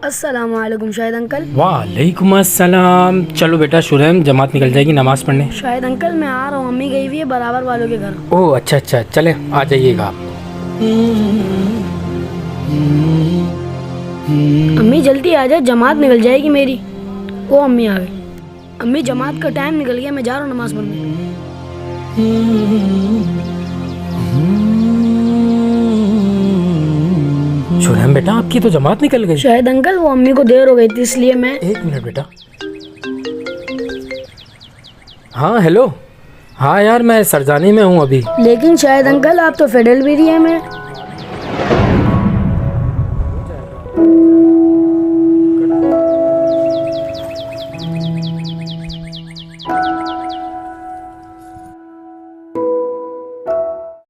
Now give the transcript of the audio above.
अस्सलामुअलैकुम शाहिद अंकल। वालेकुम अस्सलाम। चलो बेटा शुरैम, जमात निकल जाएगी नमाज़ पढ़ने। शाहिद अंकल मैं आ रहा हूँ, अम्मी गई हुई है बराबर वालों के घर। ओह अच्छा अच्छा, चले आ जाइएगा आप। अम्मी जल्दी आ जाए, जमात निकल जाएगी मेरी। ओ अम्मी आ गई। अम्मी जमात का टाइम निकल गया, मैं जा रहा हूँ नमाज पढ़ने। शुरैम बेटा, आपकी तो जमात निकल गई। शाहिद अंकल वो अम्मी को देर हो गई थी इसलिए मैं। एक मिनट बेटा। हाँ हेलो। हाँ यार, मैं सरजानी में हूँ अभी। लेकिन शाहिद अंकल आप तो फेडरल एरिया में।